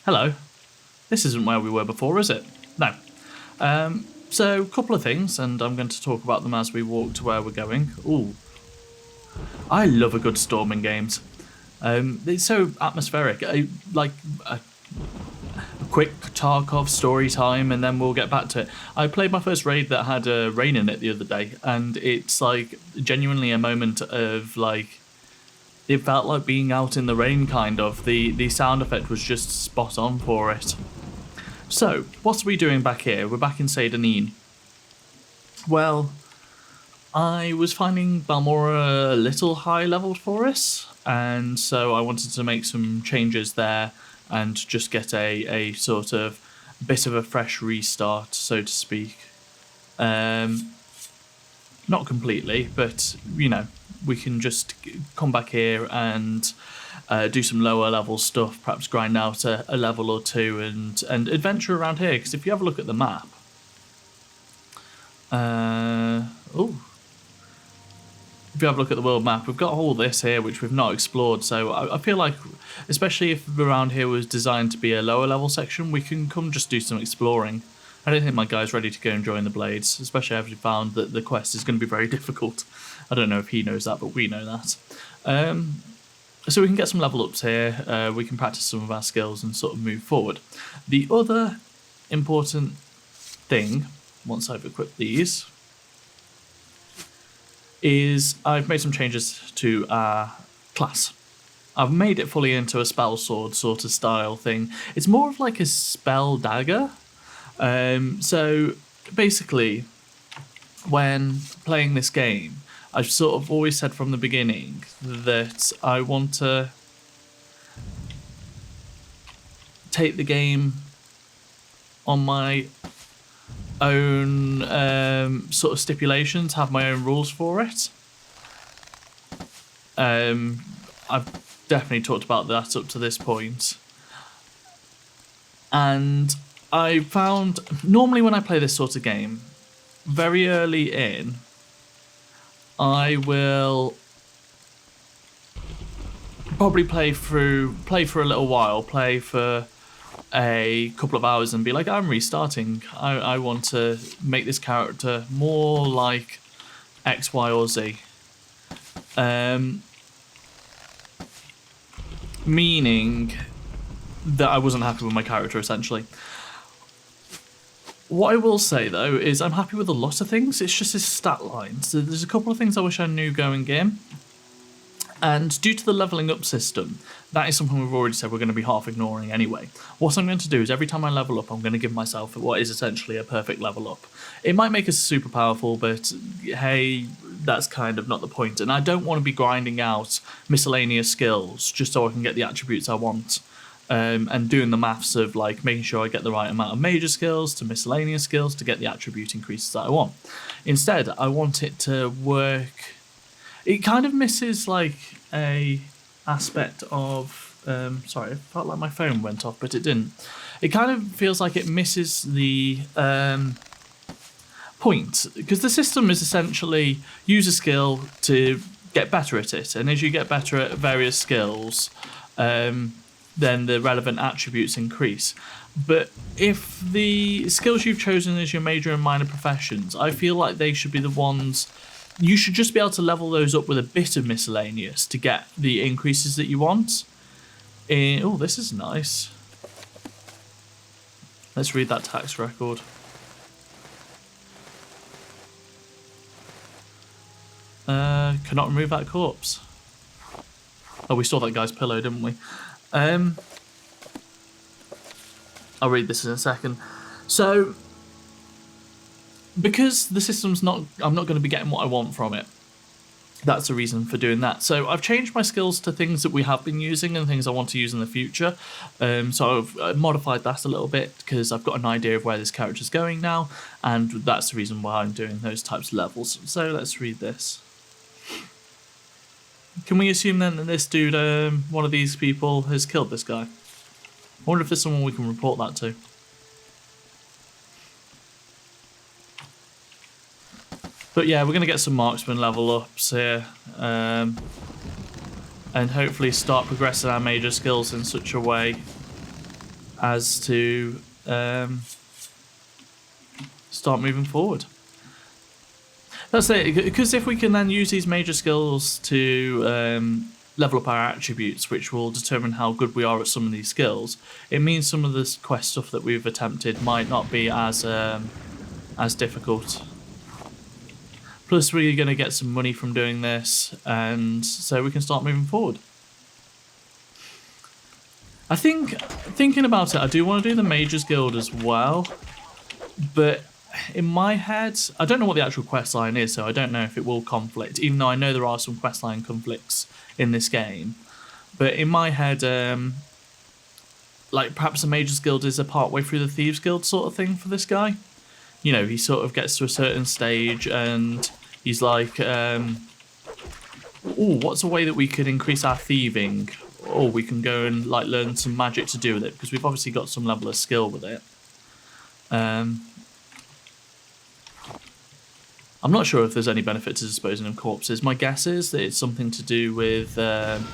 Hello. This isn't where we were before, is it? No. So, a couple of things, and I'm going to talk about them as we walk to where we're going. Ooh. I love a good storm in games. It's so atmospheric. Like a quick Tarkov story time, and then we'll get back to it. I played my first raid that had rain in it the other day, and it's like genuinely a moment of like, it felt like being out in the rain, kind of. The sound effect was just spot on for it. So, what are we doing back here? We're back in Seyda Neen. Well, I was finding Balmora a little high leveled for us, and so I wanted to make some changes there and just get a sort of bit of a fresh restart, so to speak. Not completely, but, you know, we can just come back here and do some lower level stuff, perhaps grind out a level or two and adventure around here, because if you have a look at the map... If you have a look at the world map, we've got all this here which we've not explored, so I feel like, especially if around here was designed to be a lower level section, we can come just do some exploring. I don't think my guy's ready to go and join the Blades, especially after we found that the quest is going to be very difficult. I don't know if he knows that, but we know that. So we can get some level ups here, we can practice some of our skills and sort of move forward. The other important thing, once I've equipped these, is I've made some changes to our class. I've made it fully into a spell sword sort of style thing. It's more of like a spell dagger. So basically, when playing this game, I've sort of always said from the beginning that I want to take the game on my own sort of stipulations, have my own rules for it. I've definitely talked about that up to this point. And I found, normally when I play this sort of game, very early in, I will probably play for a little while, play for a couple of hours and be like, I'm restarting. I want to make this character more like X, Y, or Z. Meaning that I wasn't happy with my character, essentially. What I will say, though, is I'm happy with a lot of things. It's just his stat lines. So there's a couple of things I wish I knew going in. And due to the levelling up system, that is something we've already said we're going to be half ignoring anyway. What I'm going to do is every time I level up, I'm going to give myself what is essentially a perfect level up. It might make us super powerful, but hey, that's kind of not the point. And I don't want to be grinding out miscellaneous skills just so I can get the attributes I want. And doing the maths of like making sure I get the right amount of major skills to miscellaneous skills to get the attribute increases that I want. Instead, I want it to work. It kind of misses like a aspect of sorry, I felt like my phone went off, but it didn't. It kind of feels like it misses the point, because the system is essentially use a skill to get better at it, and as you get better at various skills, then the relevant attributes increase. But if the skills you've chosen as your major and minor professions, I feel like they should be the ones. You should just be able to level those up with a bit of miscellaneous to get the increases that you want. Oh, this is nice. Let's read that tax record. Cannot remove that corpse. Oh, we saw that guy's pillow, didn't we? I'll read this in a second. So, because the system's I'm not going to be getting what I want from it. That's the reason for doing that. So I've changed my skills to things that we have been using and things I want to use in the future. So I've modified that a little bit because I've got an idea of where this character's going now, and that's the reason why I'm doing those types of levels. So let's read this. Can we assume then that this dude, one of these people, has killed this guy? I wonder if there's someone we can report that to. But yeah, we're going to get some marksman level ups here. And hopefully start progressing our major skills in such a way as to start moving forward. That's it, because if we can then use these major skills to level up our attributes, which will determine how good we are at some of these skills, it means some of this quest stuff that we've attempted might not be as difficult. Plus, we're going to get some money from doing this, and so we can start moving forward. I think, thinking about it, I do want to do the Mages Guild as well, but in my head, I don't know what the actual quest line is, so I don't know if it will conflict, even though I know there are some quest line conflicts in this game. But in my head, like perhaps the Mages Guild is a part way through the Thieves Guild sort of thing for this guy. You know, he sort of gets to a certain stage and he's like, ooh, what's a way that we could increase our thieving? Or we can go and like learn some magic to do with it, because we've obviously got some level of skill with it. I'm not sure if there's any benefit to disposing of corpses. My guess is that it's something to do with... I'm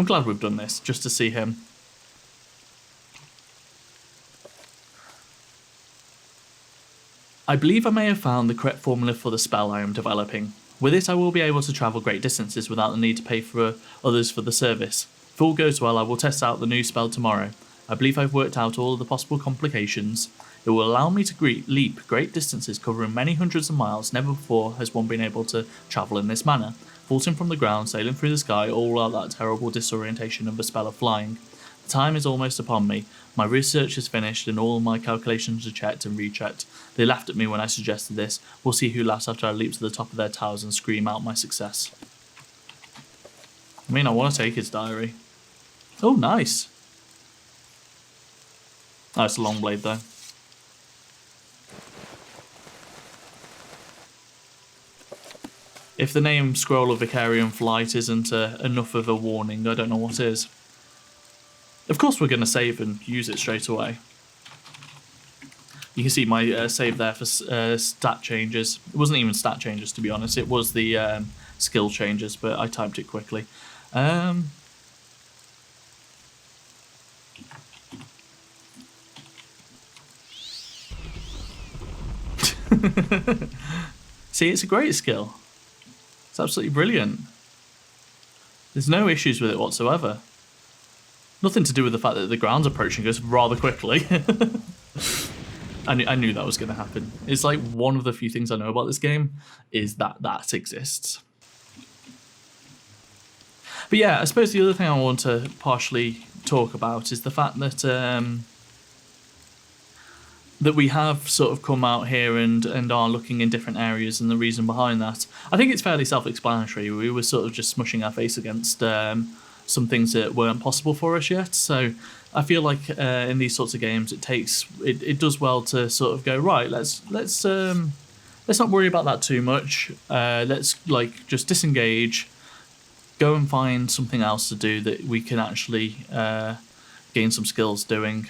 glad we've done this, just to see him. I believe I may have found the correct formula for the spell I am developing. With it, I will be able to travel great distances without the need to pay for others for the service. If all goes well, I will test out the new spell tomorrow. I believe I've worked out all of the possible complications. It will allow me to leap great distances covering many hundreds of miles. Never before has one been able to travel in this manner. Vaulting from the ground, sailing through the sky, all without that terrible disorientation of the spell of flying. The time is almost upon me. My research is finished and all my calculations are checked and rechecked. They laughed at me when I suggested this. We'll see who laughs after I leap to the top of their towers and scream out my success. I mean, I want to take his diary. Oh, nice. Oh, it's a long blade though. If the name Scroll of Vicarian Flight isn't enough of a warning, I don't know what is. Of course we're going to save and use it straight away. You can see my save there for stat changes. It wasn't even stat changes, to be honest. It was the skill changes, but I typed it quickly. See, it's a great skill. It's absolutely brilliant. There's no issues with it whatsoever. Nothing to do with the fact that the ground's approaching us rather quickly. I knew that was going to happen. It's like one of the few things I know about this game is that exists. But yeah, I suppose the other thing I want to partially talk about is the fact that that we have sort of come out here and are looking in different areas, and the reason behind that. I think it's fairly self-explanatory. We were sort of just smushing our face against some things that weren't possible for us yet. So I feel like in these sorts of games, it does well to sort of go, right, let's not worry about that too much. Let's like just disengage, go and find something else to do that we can actually gain some skills doing.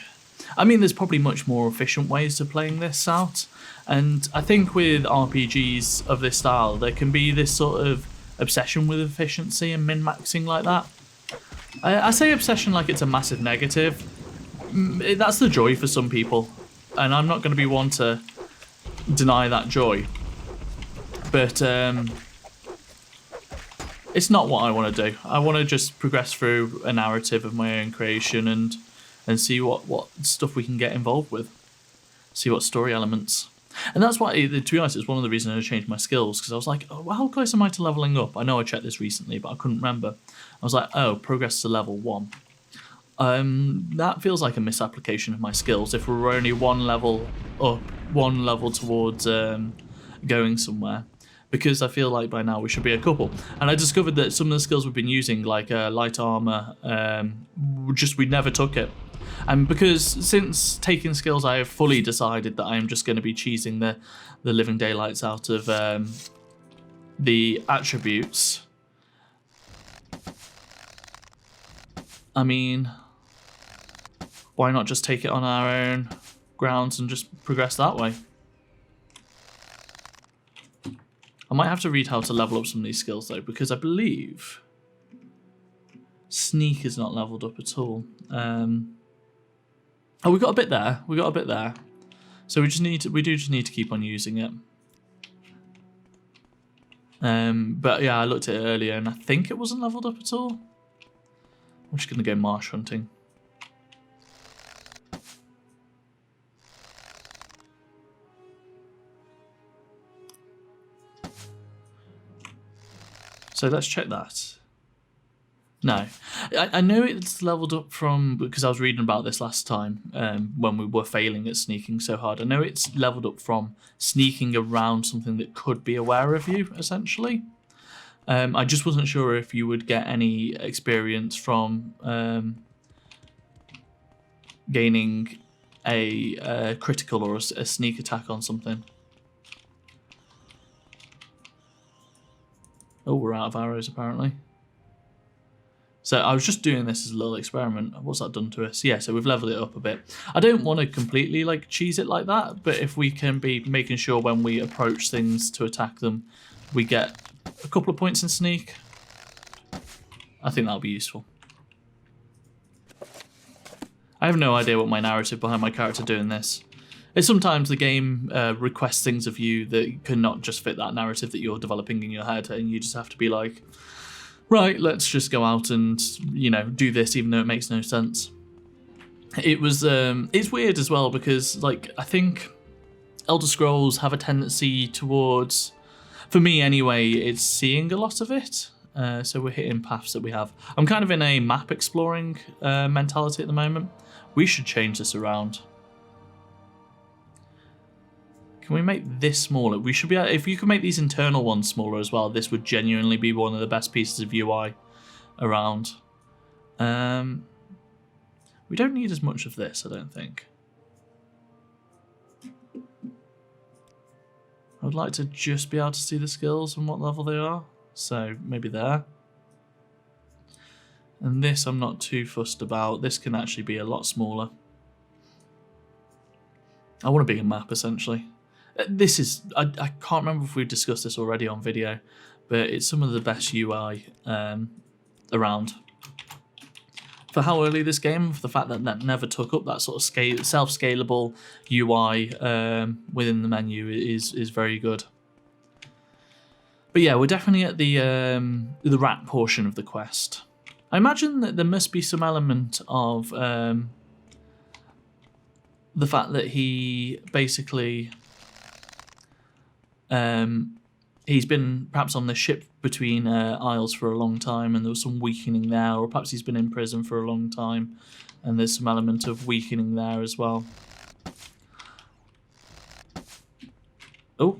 I mean, there's probably much more efficient ways to playing this out, and I think with RPGs of this style, there can be this sort of obsession with efficiency and min-maxing like that. I say obsession like it's a massive negative. That's the joy for some people, and I'm not going to be one to deny that joy. But it's not what I want to do. I want to just progress through a narrative of my own creation and see what stuff we can get involved with. See what story elements. And that's why, to be honest, it's one of the reasons I changed my skills, because I was like, oh, how close am I to leveling up? I know I checked this recently, but I couldn't remember. I was like, oh, progress to level 1. That feels like a misapplication of my skills. If we're only one level up, one level towards going somewhere, because I feel like by now we should be a couple. And I discovered that some of the skills we've been using, like light armor, we never took it. And because since taking skills, I have fully decided that I am just going to be cheesing the living daylights out of the attributes. I mean, why not just take it on our own grounds and just progress that way? I might have to read how to level up some of these skills though, because I believe Sneak is not leveled up at all. Oh, we got a bit there. We got a bit there. So we do just need to keep on using it. But yeah, I looked at it earlier and I think it wasn't leveled up at all. I'm just gonna go marsh hunting. So let's check that. No, I know it's leveled up from, because I was reading about this last time when we were failing at sneaking so hard. I know it's leveled up from sneaking around something that could be aware of you, essentially. I just wasn't sure if you would get any experience from gaining a critical or a sneak attack on something. Oh, we're out of arrows apparently. So I was just doing this as a little experiment. What's that done to us? Yeah, so we've leveled it up a bit. I don't want to completely like cheese it like that, but if we can be making sure when we approach things to attack them, we get a couple of points in sneak, I think that'll be useful. I have no idea what my narrative behind my character doing this. It's sometimes the game requests things of you that cannot just fit that narrative that you're developing in your head, and you just have to be like, right, let's just go out and, you know, do this even though it makes no sense. It was, it's weird as well because, like, I think Elder Scrolls have a tendency towards, for me anyway, it's seeing a lot of it. So we're hitting paths that we have. I'm kind of in a map exploring mentality at the moment. We should change this around. Can we make this smaller? We should be able, if you could make these internal ones smaller as well, this would genuinely be one of the best pieces of UI around. We don't need as much of this, I don't think. I would like to just be able to see the skills and what level they are. So maybe there. And this I'm not too fussed about. This can actually be a lot smaller. I want a bigger map essentially. This is, I can't remember if we've discussed this already on video, but it's some of the best UI around. For how early this game, for the fact that that never took up that sort of self-scalable UI within the menu is very good. But yeah, we're definitely at the rat portion of the quest. I imagine that there must be some element of the fact that he basically he's been perhaps on the ship between isles for a long time and there was some weakening there, or perhaps he's been in prison for a long time and there's some element of weakening there as well. Oh,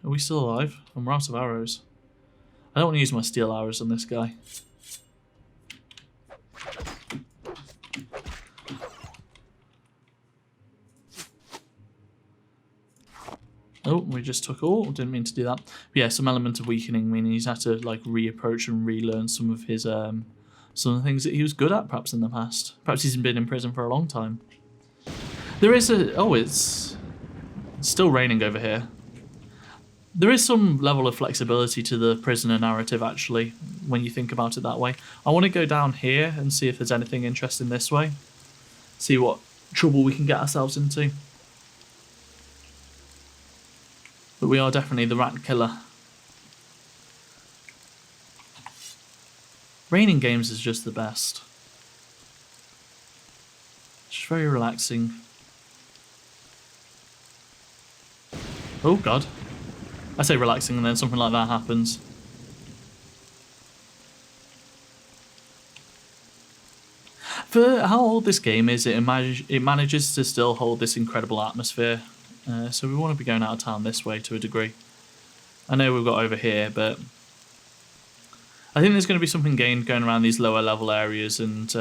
are we still alive? I'm out of arrows. I don't want to use my steel arrows on this guy. Oh, we just took all. Didn't mean to do that. But yeah, some element of weakening, meaning he's had to like reapproach and relearn some of his some of the things that he was good at perhaps in the past. Perhaps he's been in prison for a long time. There is a it's still raining over here. There is some level of flexibility to the prisoner narrative actually, when you think about it that way. I want to go down here and see if there's anything interesting this way. See what trouble we can get ourselves into. But we are definitely the rat killer. Raining games is just the best. It's just very relaxing. Oh god. I say relaxing and then something like that happens. For how old this game is, it manages to still hold this incredible atmosphere. So we want to be going out of town this way to a degree. I know we've got over here, but I think there's going to be something gained going around these lower level areas and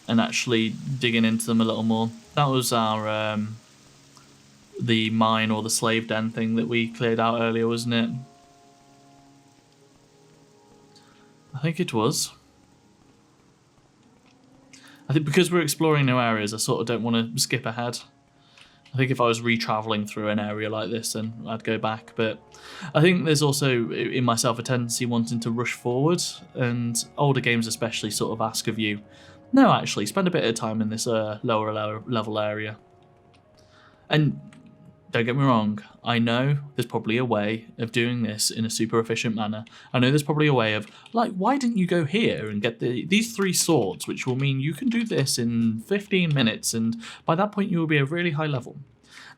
actually digging into them a little more. That was our the mine or the slave den thing that we cleared out earlier, wasn't it? I think it was. I think because we're exploring new areas, I sort of don't want to skip ahead. I think if I was re-traveling through an area like this, then I'd go back. But I think there's also in myself a tendency wanting to rush forward, and older games especially sort of ask of you, no, actually, spend a bit of time in this lower level area. And don't get me wrong, I know there's probably a way of doing this in a super efficient manner. I know there's probably a way of, like, why didn't you go here and get these 3 swords, which will mean you can do this in 15 minutes, and by that point you will be a really high level.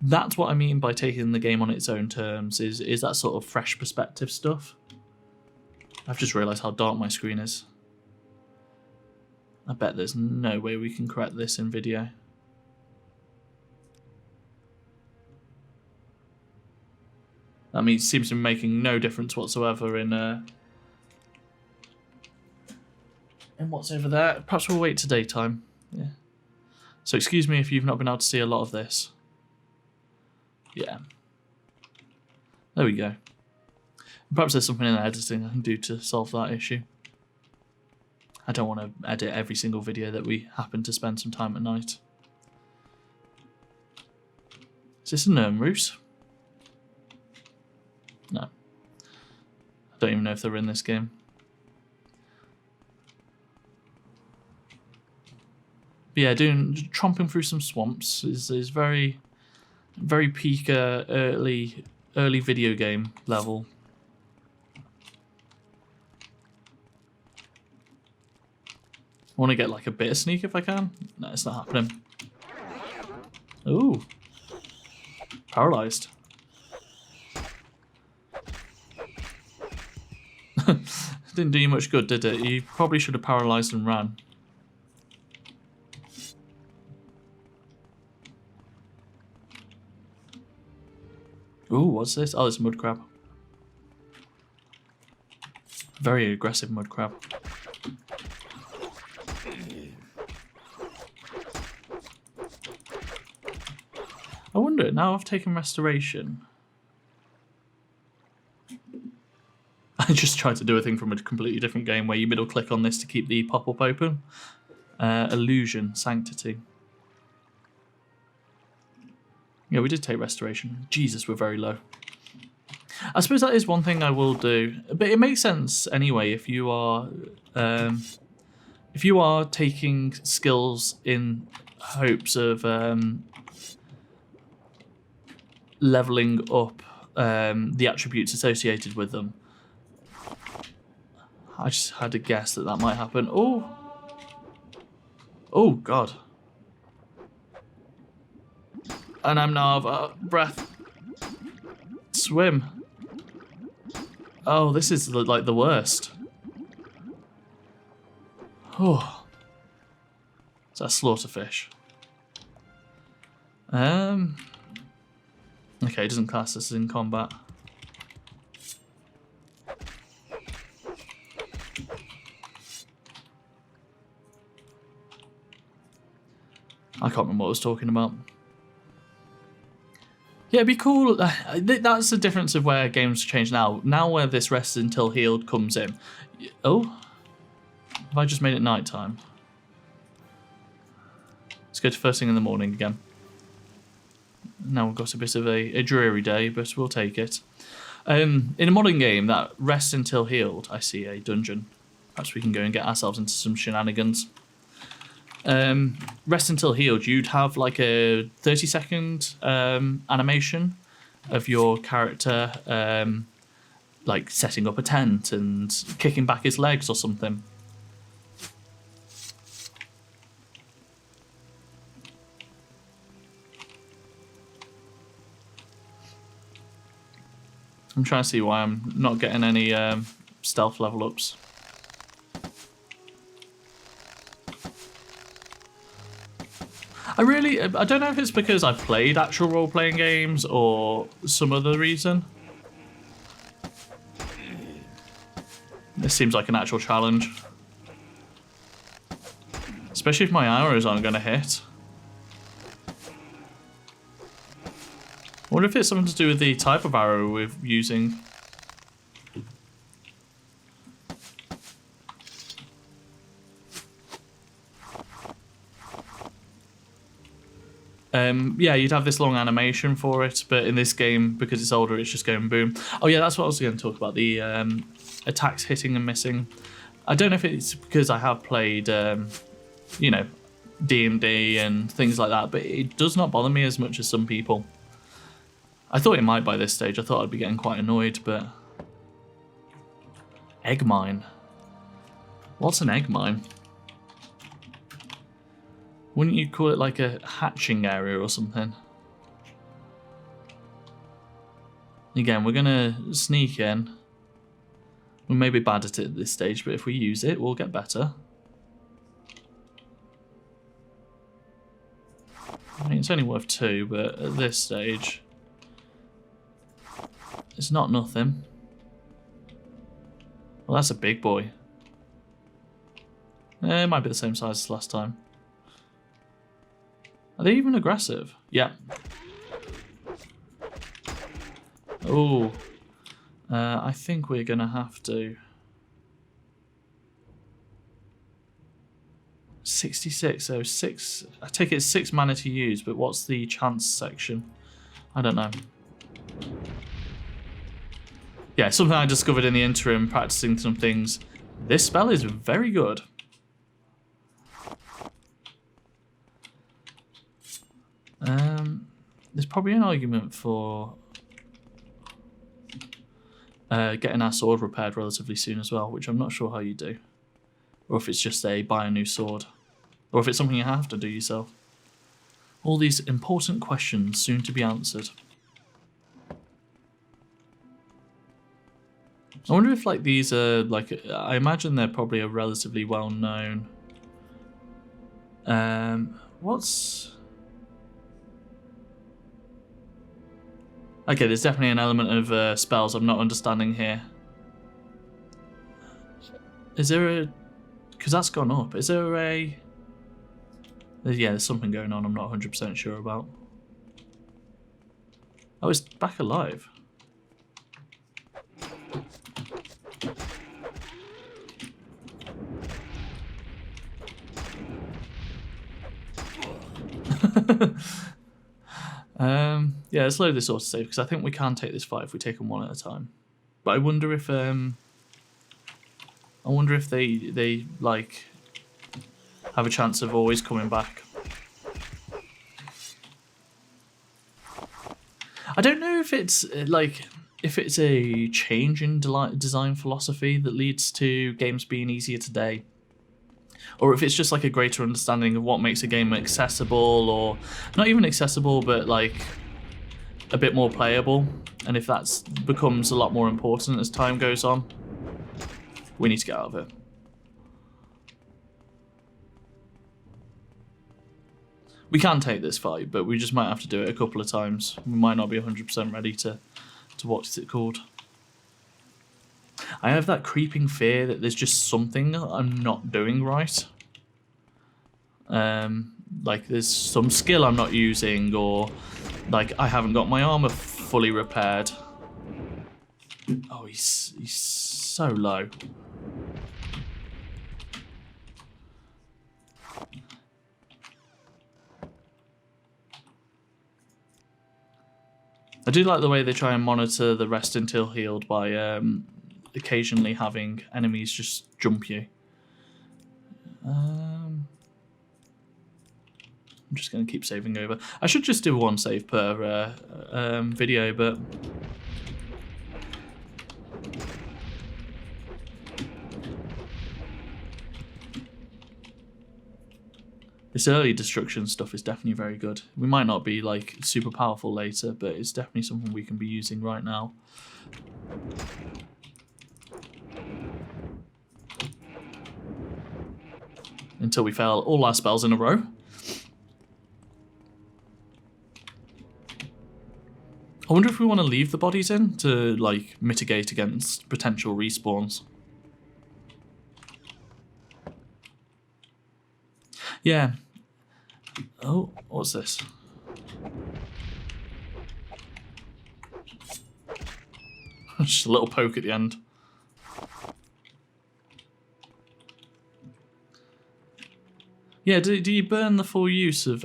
That's what I mean by taking the game on its own terms, is that sort of fresh perspective stuff. I've just realised how dark my screen is. I bet there's no way we can correct this in video. That means seems to be making no difference whatsoever in what's over there. Perhaps we'll wait to daytime. Yeah. So excuse me if you've not been able to see a lot of this. Yeah. There we go. Perhaps there's something in the editing I can do to solve that issue. I don't want to edit every single video that we happen to spend some time at night. Is this a Nirnroos? No. I don't even know if they're in this game. But yeah, tromping through some swamps is very, very peak early video game level. I want to get like a bit of sneak if I can. No, it's not happening. Ooh. Paralyzed. Didn't do you much good, did it? You probably should have paralyzed and ran. Ooh, what's this? Oh, it's a mud crab. Very aggressive mud crab. I wonder, now I've taken restoration. I just tried to do a thing from a completely different game where you middle click on this to keep the pop-up open. Illusion, Sanctity. Yeah, we did take restoration. Jesus, we're very low. I suppose that is one thing I will do, but it makes sense anyway if you are taking skills in hopes of leveling up the attributes associated with them. I just had a guess that that might happen. Oh, oh God! And I'm now out of breath. Swim. Oh, this is like the worst. Oh, is that a slaughterfish? Okay, it doesn't class this as in combat. I can't remember what I was talking about. Yeah, it'd be cool. That's the difference of where games change now. Now where this rest until healed comes in. Oh, have I just made it nighttime? Let's go to first thing in the morning again. Now we've got a bit of a dreary day, but we'll take it. In a modern game, that rest until healed, I see a dungeon. Perhaps we can go and get ourselves into some shenanigans. Rest until healed, you'd have like a 30-second animation of your character like setting up a tent and kicking back his legs or something. I'm trying to see why I'm not getting any stealth level ups. I don't know if it's because I've played actual role-playing games or some other reason. This seems like an actual challenge. Especially if my arrows aren't going to hit. I wonder if it's something to do with the type of arrow we're using. Yeah, you'd have this long animation for it, but in this game, because it's older, it's just going boom. Oh yeah, that's what I was going to talk about, the attacks hitting and missing. I don't know if it's because I have played, you know, D&D and things like that, but it does not bother me as much as some people. I thought it might by this stage. I thought I'd be getting quite annoyed, but... Egg mine. What's an egg mine? Wouldn't you call it like a hatching area or something? Again, we're going to sneak in. We may be bad at it at this stage, but if we use it, we'll get better. I mean, it's only worth 2, but at this stage, it's not nothing. Well, that's a big boy. It might be the same size as last time. Are they even aggressive? Yeah. Oh. I think we're going to have to... 66, so 6... I take it 6 mana to use, but what's the chance section? I don't know. Yeah, something I discovered in the interim, practicing some things. This spell is very good. There's probably an argument for getting our sword repaired relatively soon as well, which I'm not sure how you do. Or if it's just buy a new sword. Or if it's something you have to do yourself. All these important questions soon to be answered. I wonder if like these are like, I imagine they're probably a relatively well known. What's... Okay, there's definitely an element of spells I'm not understanding here. Is there a... Because that's gone up. Is there a... Yeah, there's something going on I'm not 100% sure about. Oh, it's back alive. Yeah, let's load this autosave because I think we can take this fight if we take them one at a time. But I wonder if they like have a chance of always coming back. I don't know if it's if it's a change in design philosophy that leads to games being easier today. Or if it's just like a greater understanding of what makes a game accessible, or not even accessible, but like a bit more playable. And if that becomes a lot more important as time goes on, we need to get out of it. We can take this fight, but we just might have to do it a couple of times. We might not be 100% ready to what's it called. I have that creeping fear that there's just something I'm not doing right. Like there's some skill I'm not using, or like I haven't got my armor fully repaired. Oh, he's so low. I do like the way they try and monitor the rest until healed by occasionally having enemies just jump you. I'm just going to keep saving over. I should just do one save per video, but... This early destruction stuff is definitely very good. We might not be like super powerful later, but it's definitely something we can be using right now. Until we fail all our spells in a row. I wonder if we want to leave the bodies in to like mitigate against potential respawns. Yeah. Oh, what's this? Just a little poke at the end. Yeah, do you burn the full use of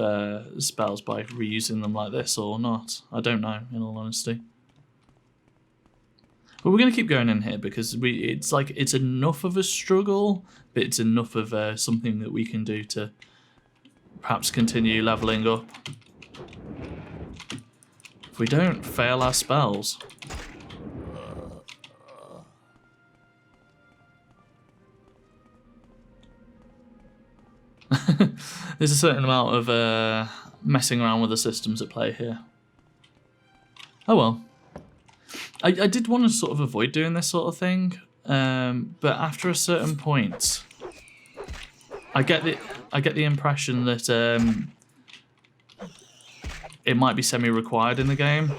spells by reusing them like this or not? I don't know, in all honesty. But we're going to keep going in here because it's enough of a struggle, but it's enough of something that we can do to perhaps continue leveling up. If we don't fail our spells. There's a certain amount of messing around with the systems at play here. Oh well. I did want to sort of avoid doing this sort of thing, but after a certain point, I get the impression that it might be semi-required in the game.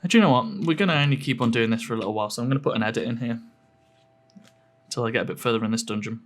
And do you know what? We're going to only keep on doing this for a little while, so I'm going to put an edit in here until I get a bit further in this dungeon.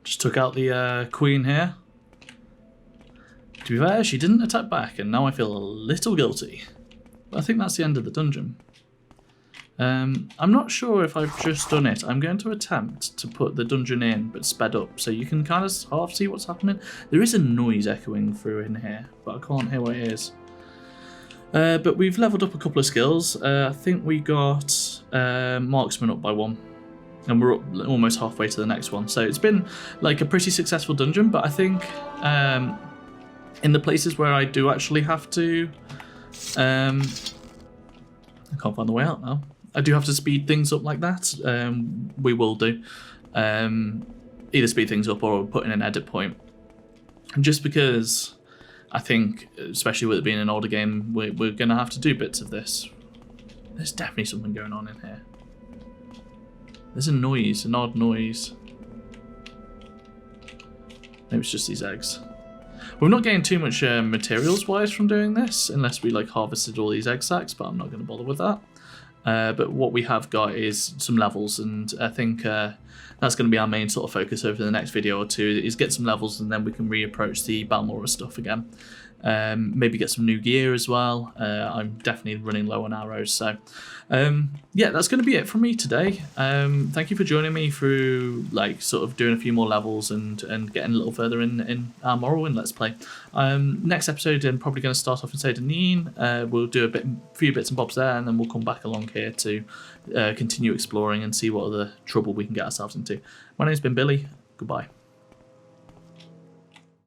Just took out the queen here. To be fair, she didn't attack back, and now I feel a little guilty. But I think that's the end of the dungeon. I'm not sure if I've just done it. I'm going to attempt to put the dungeon in, but sped up, so you can kind of half see what's happening. There is a noise echoing through in here, but I can't hear what it is. But we've leveled up a couple of skills. I think we got marksman up by 1. And we're up almost halfway to the next one. So it's been like a pretty successful dungeon, but I think in the places where I do actually have to... I can't find the way out now. I do have to speed things up like that. We will do. Either speed things up or put in an edit point. And just because I think, especially with it being an older game, we're going to have to do bits of this. There's definitely something going on in here. There's a noise, an odd noise. Maybe it's just these eggs. We're not getting too much materials-wise from doing this, unless we like harvested all these egg sacs, but I'm not going to bother with that. But what we have got is some levels, and I think that's going to be our main sort of focus over the next video or two, is get some levels, and then we can reapproach the Balmora stuff again. Maybe get some new gear as well. I'm definitely running low on arrows, so yeah, that's going to be it from me today. Thank you for joining me through like sort of doing a few more levels and getting a little further in our Morrowind Let's Play. Next episode, I'm probably going to start off in Seyda Neen. We'll do a few bits and bobs there, and then we'll come back along here to continue exploring and see what other trouble we can get ourselves into. My name's been Billy. Goodbye.